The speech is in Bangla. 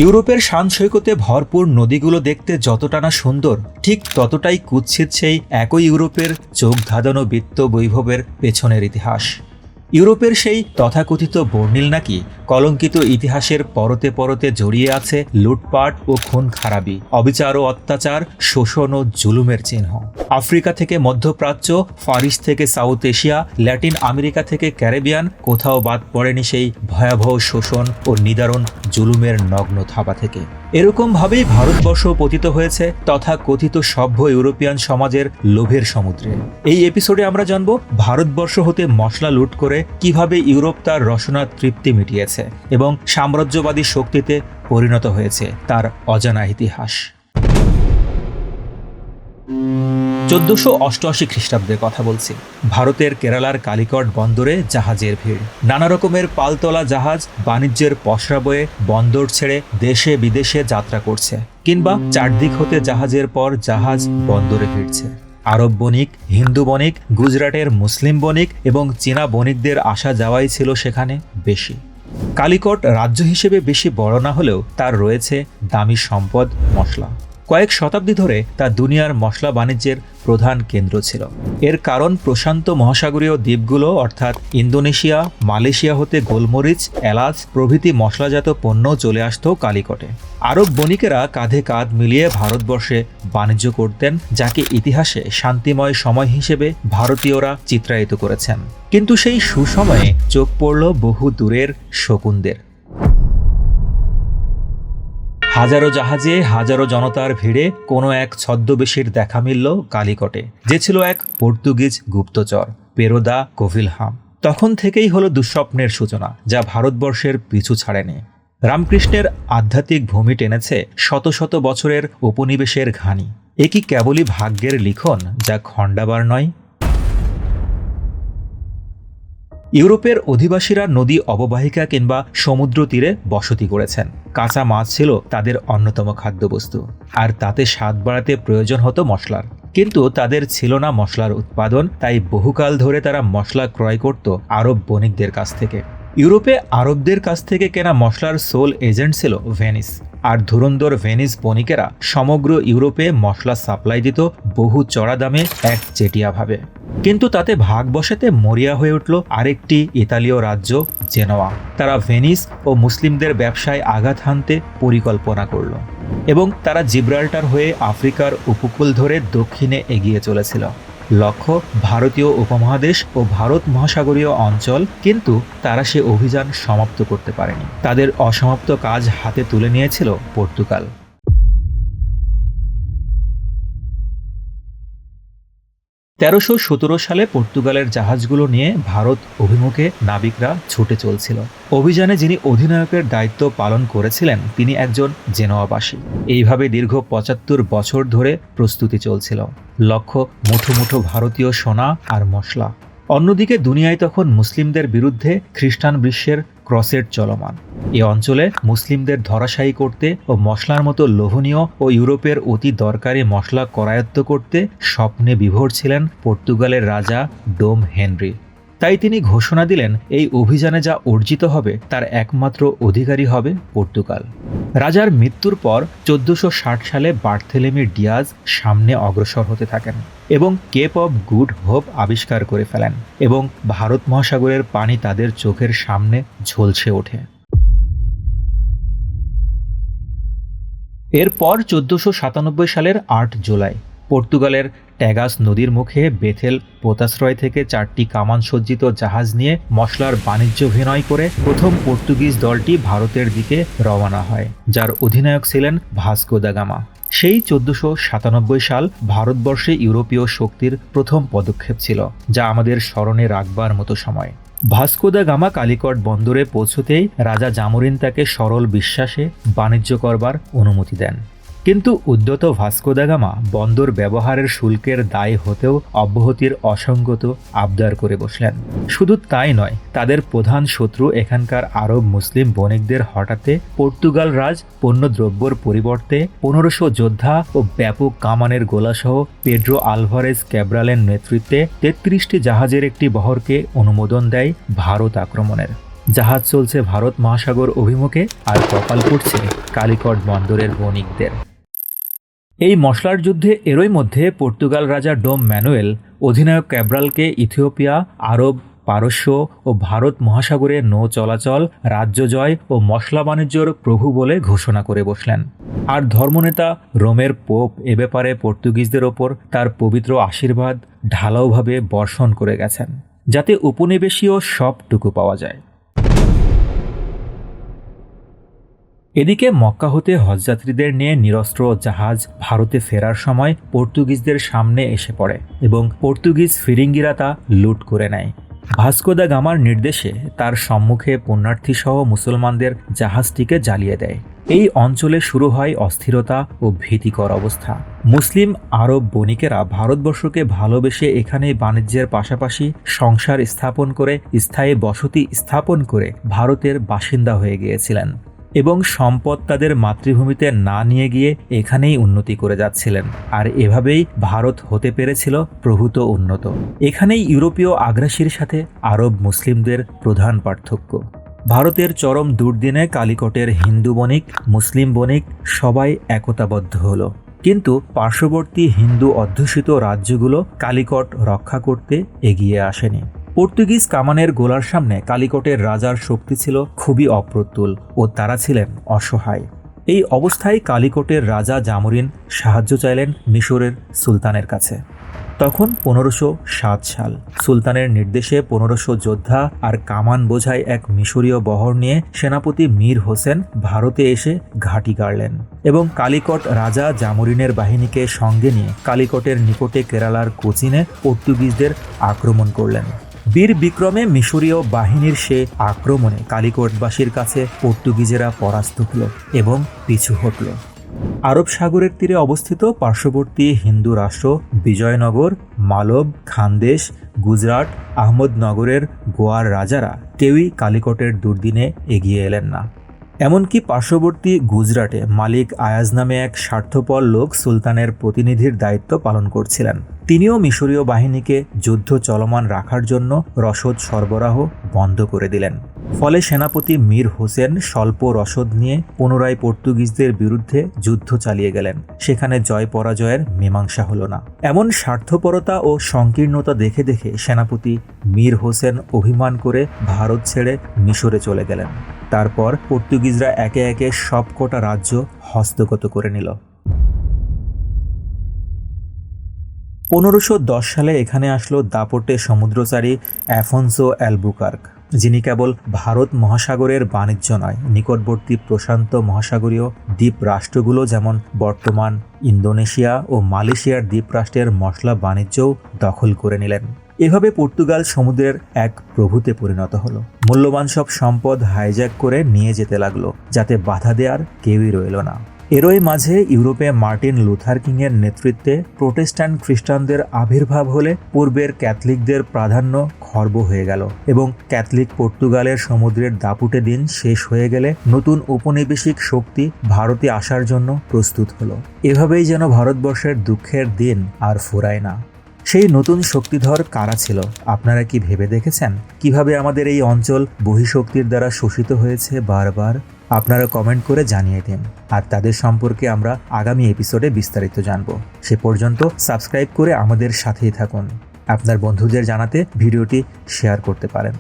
ইউরোপের শান্ত সৈকতে ভরপুর নদীগুলো দেখতে যতটা না সুন্দর, ঠিক ততটাই কুৎসিত সেই একই ইউরোপের চোখ ধাঁধানো বৃত্ত বৈভবের পেছনের ইতিহাস। ইউরোপের সেই তথাকথিত বর্ণিল নাকি কলঙ্কিত ইতিহাসের পরতে পরতে জড়িয়ে আছে লুটপাট ও খুন খারাপি, অবিচার ও অত্যাচার, শোষণ ও জুলুমের চিহ্ন। আফ্রিকা থেকে মধ্যপ্রাচ্য, ফারিস থেকে সাউথ এশিয়া, ল্যাটিন আমেরিকা থেকে ক্যারিবিয়ান, কোথাও বাদ পড়েনি সেই ভয়াবহ শোষণ ও নিদারুণ জুলুমের নগ্ন থাবা থেকে। এরকমভাবেই ভারতবর্ষ পতিত হয়েছে তথাকথিত সভ্য ইউরোপিয়ান সমাজের লোভের সমুদ্রে। এই এপিসোডে আমরা জানব ভারতবর্ষ হতে মশলা লুট করে কিভাবে ইউরোপ তার রসনা তৃপ্তি মিটিয়েছে এবং সাম্রাজ্যবাদী শক্তিতে পরিণত হয়েছে তার অজানা ইতিহাস। 1488 খ্রিস্টাব্দের কথা বলছি। ভারতের কেরালার কালিকট বন্দরে জাহাজের ভিড়। নানা রকমের পালতোলা জাহাজ বাণিজ্যের পসরা বয়ে বন্দর ছেড়ে দেশে বিদেশে যাত্রা করছে, কিংবা চারদিক হতে জাহাজের পর জাহাজ বন্দরে ভিড়ছে। আরব বণিক, হিন্দু বণিক, গুজরাটের মুসলিম বণিক এবং চীনা বণিকদের আসা যাওয়াই ছিল সেখানে বেশি। কালিকট রাজ্য হিসেবে বেশি বড় না হলেও তার রয়েছে দামি সম্পদ মশলা। কয়েক শতাব্দী ধরে তা দুনিয়ার মশলা বাণিজ্যের প্রধান কেন্দ্র ছিল। এর কারণ প্রশান্ত মহাসাগরীয় দ্বীপগুলো অর্থাৎ ইন্দোনেশিয়া, মালয়েশিয়া হতে গোলমরিচ, এলাচ প্রভৃতি মশলাজাত পণ্য চলে আসত কালিকটে। আরব বণিকেরা কাঁধে কাঁধ মিলিয়ে ভারতবর্ষে বাণিজ্য করতেন, যাকে ইতিহাসে শান্তিময় সময় হিসেবে ভারতীয়রা চিত্রায়িত করেছেন। কিন্তু সেই সুসময়ে চোখ পড়ল বহু দূরের শকুনদের। হাজারো জাহাজে হাজারো জনতার ভিড়ে কোনো এক ছদ্মবেশীর দেখা মিলল কালিকটে, যে ছিল এক পর্তুগিজ গুপ্তচর, পেরো দা কোভিলহাম। তখন থেকেই হলো দুঃস্বপ্নের সূচনা, যা ভারতবর্ষের পিছু ছাড়েনি। রামকৃষ্ণের আধ্যাত্মিক ভূমি টেনেছে শত শত বছরের উপনিবেশের ঘানি। এ কি কেবলই ভাগ্যের লিখন, যা খণ্ডাবার নয়? ইউরোপের অধিবাসীরা নদী অববাহিকা কিংবা সমুদ্র তীরে বসতি করেছেন। কাঁচা মাছ ছিল তাদের অন্যতম খাদ্যবস্তু, আর তাতে স্বাদ বাড়াতে প্রয়োজন হতো মশলার। কিন্তু তাদের ছিল না মশলার উৎপাদন, তাই বহুকাল ধরে তারা মশলা ক্রয় করত আরব বণিকদের কাছ থেকে। ইউরোপে আরবদের কাছ থেকে কেনা মশলার সোল এজেন্ট ছিল ভেনিস, আর ধুরন্ধর ভেনিস বণিকেরা সমগ্র ইউরোপে মশলা সাপ্লাই দিত বহু চড়া দামে এক চেটিয়াভাবে। কিন্তু তাতে ভাগ বসাতে মরিয়া হয়ে উঠল আরেকটি ইতালীয় রাজ্য, জেনোয়া। তারা ভেনিস ও মুসলিমদের ব্যবসায় আঘাত হানতে পরিকল্পনা করল এবং তারা জিব্রাল্টার হয়ে আফ্রিকার উপকূল ধরে দক্ষিণে এগিয়ে চলেছিল। লক্ষ্য ভারতীয় উপমহাদেশ ও ভারত মহাসাগরীয় অঞ্চল। কিন্তু তারা সে অভিযান সমাপ্ত করতে পারেনি। তাদের অসমাপ্ত কাজ হাতে তুলে নিয়েছিল পর্তুগাল। তেরোশো সালে পর্তুগালের জাহাজগুলো নিয়ে ভারত অভিমুখে নাবিকরা ছুটে চলছিল। অভিযানে যিনি অধিনায়কের দায়িত্ব পালন করেছিলেন তিনি একজন জেনোয়াবাসী। এইভাবে দীর্ঘ ৭৫ বছর ধরে প্রস্তুতি চলছিল। লক্ষ্য মুঠো মুঠো ভারতীয় সোনা আর মশলা। অন্যদিকে দুনিয়ায় তখন মুসলিমদের বিরুদ্ধে খ্রিস্টান বিশ্বের ক্রসেড চলমান। এ অঞ্চলে মুসলিমদের ধরাশায়ী করতে ও মশলার মতো লোভনীয় ও ইউরোপের অতি দরকারি মশলা করায়ত্ত করতে স্বপ্নে বিভোর ছিলেন পর্তুগালের রাজা ডোম হেনরি। তাই তিনি ঘোষণা দিলেন, এই অভিযানে যা অর্জিত হবে তার একমাত্র অধিকারী হবে পর্তুগাল। রাজার মৃত্যুর পর 1460 সালে বার্থেলেমি ডিয়াজ সামনে অগ্রসর হতে থাকেন এবং কেপ অব গুড হোপ আবিষ্কার করে ফেলেন, এবং ভারত মহাসাগরের পানি তাদের চোখের সামনে ঝলসে ওঠে। এরপর 1497 সালের 8 জুলাই পর্তুগালের ট্যাগাস নদীর মুখে বেথেল পোতাশ্রয় থেকে 4টি কামান সজ্জিত জাহাজ নিয়ে মশলার বাণিজ্য ভিনয় করে প্রথম পর্তুগিজ দলটি ভারতের দিকে রওনা হয়, যার অধিনায়ক ছিলেন ভাস্কো দা গামা। সেই 1497 সাল ভারতবর্ষে ইউরোপীয় শক্তির প্রথম পদক্ষেপ ছিল, যা আমাদের স্মরণে রাখবার মতো সময়। ভাস্কো দা গামা কালিকট বন্দরে পৌঁছতেই রাজা জামোরিন তাকে সরল বিশ্বাসে বাণিজ্য করবার অনুমতি দেন। কিন্তু উদ্যত ভাস্কো দা গামা বন্দর ব্যবহারের শুল্কের দায় হতেও অব্যাহতির অসঙ্গত আবদার করে বসলেন। শুধু তাই নয়, তাদের প্রধান শত্রু এখানকার আরব মুসলিম বণিকদের হঠাতে পর্তুগাল রাজ পণ্যদ্রব্যর পরিবর্তে 1500 যোদ্ধা ও ব্যাপক কামানের গোলাসহ পেড্রো আলভারেজ ক্যাব্রালের নেতৃত্বে 33টি জাহাজের একটি বহরকে অনুমোদন দেয় ভারত আক্রমণের। জাহাজ চলছে ভারত মহাসাগর অভিমুখে, আর কপাল পড়ছে কালিকট বন্দরের বণিকদের। এই মশলার যুদ্ধে এরই মধ্যে পর্তুগাল রাজা ডোম ম্যানুয়েল অধিনায়ক ক্যাব্রালকে ইথিওপিয়া, আরব, পারস্য ও ভারত মহাসাগরে নৌ চলাচল, রাজ্য জয় ও মশলা বাণিজ্যর প্রভু বলে ঘোষণা করে বসলেন। আর ধর্মনেতা রোমের পোপ এ ব্যাপারে পর্তুগিজদের ওপর তার পবিত্র আশীর্বাদ ঢালাওভাবে বর্ষণ করে গেছেন, যাতে উপনিবেশীয় সবটুকু পাওয়া যায়। এদিকে মক্কা হতে হজযাত্রীদের নিয়ে নিরস্ত্র জাহাজ ভারতে ফেরার সময় পর্তুগিজদের সামনে এসে পড়ে এবং পর্তুগিজ ফিরিঙ্গিরা তা লুট করে নেয়। ভাস্কো দা গামার নির্দেশে তার সম্মুখে পুণ্যার্থীসহ মুসলমানদের জাহাজটিকে জ্বালিয়ে দেয়। এই অঞ্চলে শুরু হয় অস্থিরতা ও ভীতিকর অবস্থা। মুসলিম আরব বণিকেরা ভারতবর্ষকে ভালোবেসে এখানে বাণিজ্যের পাশাপাশি সংসার স্থাপন করে স্থায়ী বসতি স্থাপন করে ভারতের বাসিন্দা হয়ে গিয়েছিলেন এবং সম্পদ তাদের মাতৃভূমিতে না নিয়ে গিয়ে এখানেই উন্নতি করে যাচ্ছিলেন। আর এভাবেই ভারত হতে পেরেছিল প্রভূত উন্নত। এখানেই ইউরোপীয় আগ্রাসীর সাথে আরব মুসলিমদের প্রধান পার্থক্য। ভারতের চরম দুর্দিনে কালিকটের হিন্দু বণিক, মুসলিম বণিক সবাই একতাবদ্ধ হলো, কিন্তু পার্শ্ববর্তী হিন্দু অধ্যুষিত রাজ্যগুলো কালিকট রক্ষা করতে এগিয়ে আসেনি। পর্তুগিজ কামানের গোলার সামনে কালিকটের রাজার শক্তি ছিল খুবই অপ্রতুল ও তারা ছিলেন অসহায়। এই অবস্থায় কালিকটের রাজা জামুরিন সাহায্য চাইলেন মিশরের সুলতানের কাছে। তখন 1507 সাল। সুলতানের নির্দেশে 1500 যোদ্ধা আর কামান বোঝাই এক মিশরীয় বহর নিয়ে সেনাপতি মীর হোসেন ভারতে এসে ঘাঁটি গাড়লেন এবং কালিকট রাজা জামুরিনের বাহিনীকে সঙ্গে নিয়ে কালিকটের নিকটে কেরালার কোচিনে পর্তুগিজদের আক্রমণ করলেন। বীর বিক্রমে মিশরীয় বাহিনীর সে আক্রমণে কালিকটবাসীর কাছে পর্তুগিজেরা পরাস্ত হল এবং পিছু হটল। আরব সাগরের তীরে অবস্থিত পার্শ্ববর্তী হিন্দু রাষ্ট্র বিজয়নগর, মালব, খানদেশ, গুজরাট, আহমদনগরের গোয়ার রাজারা কেউই কালিকটের দুর্দিনে এগিয়ে এলেন না। এমনকি পার্শ্ববর্তী গুজরাটে মালিক আয়াজ নামে এক স্বার্থপর লোক সুলতানের প্রতিনিধির দায়িত্ব পালন করছিলেন। তিনিও মিশরীয় বাহিনীকে যুদ্ধ চলমান রাখার জন্য রসদ সরবরাহ বন্ধ করে দিলেন। ফলে সেনাপতি মীর হোসেন স্বল্প রসদ নিয়ে পুনরায় পর্তুগিজদের বিরুদ্ধে যুদ্ধ চালিয়ে গেলেন। সেখানে জয় পরাজয়ের মীমাংসা হলো না। এমন স্বার্থপরতা ও সংকীর্ণতা দেখে দেখে সেনাপতি মীর হোসেন অভিমান করে ভারত ছেড়ে মিশরে চলে গেলেন। তারপর পর্তুগিজরা একে একে সবকটা রাজ্য হস্তগত করে নিল। 1510 সালে এখানে আসলো দাপটে সমুদ্রচারী অ্যাফোনসো অ্যালবুকার্ক, যিনি কেবল ভারত মহাসাগরের বাণিজ্য নয়, নিকটবর্তী প্রশান্ত মহাসাগরীয় দ্বীপ রাষ্ট্রগুলো যেমন বর্তমান ইন্দোনেশিয়া ও মালয়েশিয়ার দ্বীপরাষ্ট্রের মশলা বাণিজ্যও দখল করে নিলেন। এভাবে পর্তুগাল সমুদ্রের এক প্রভুতে পরিণত হলো। মূল্যবান সব সম্পদ হাইজ্যাক করে নিয়ে যেতে লাগলো, যাতে বাধা দেওয়ার কেউই রইল না। এরই মাঝে ইউরোপে মার্টিন লুথার কিংয়ের নেতৃত্বে প্রোটেস্ট্যান্ট খ্রিস্টানদের আবির্ভাব হলে পূর্বের ক্যাথলিকদের প্রাধান্য খর্ব হয়ে গেল এবং ক্যাথলিক পর্তুগালের সমুদ্রের দাপুটে দিন শেষ হয়ে গেলে নতুন উপনিবেশিক শক্তি ভারতে আসার জন্য প্রস্তুত হলো। এভাবেই যেন ভারতবর্ষের দুঃখের দিন আর ফুরায় না। সেই নতুন শক্তিধর কারা ছিল? আপনারা কি ভেবে দেখেছেন কিভাবে আমাদের এই অঞ্চল বহিঃশক্তির দ্বারা শোষিত হয়েছে বারবার? আপনারা কমেন্ট করে জানিয়ে দিন, আর তাদের সম্পর্কে আমরা আগামী এপিসোডে বিস্তারিত জানব। সে পর্যন্ত সাবস্ক্রাইব করে আমাদের সাথেই থাকুন। আপনার বন্ধুদের জানাতে ভিডিওটি শেয়ার করতে পারেন।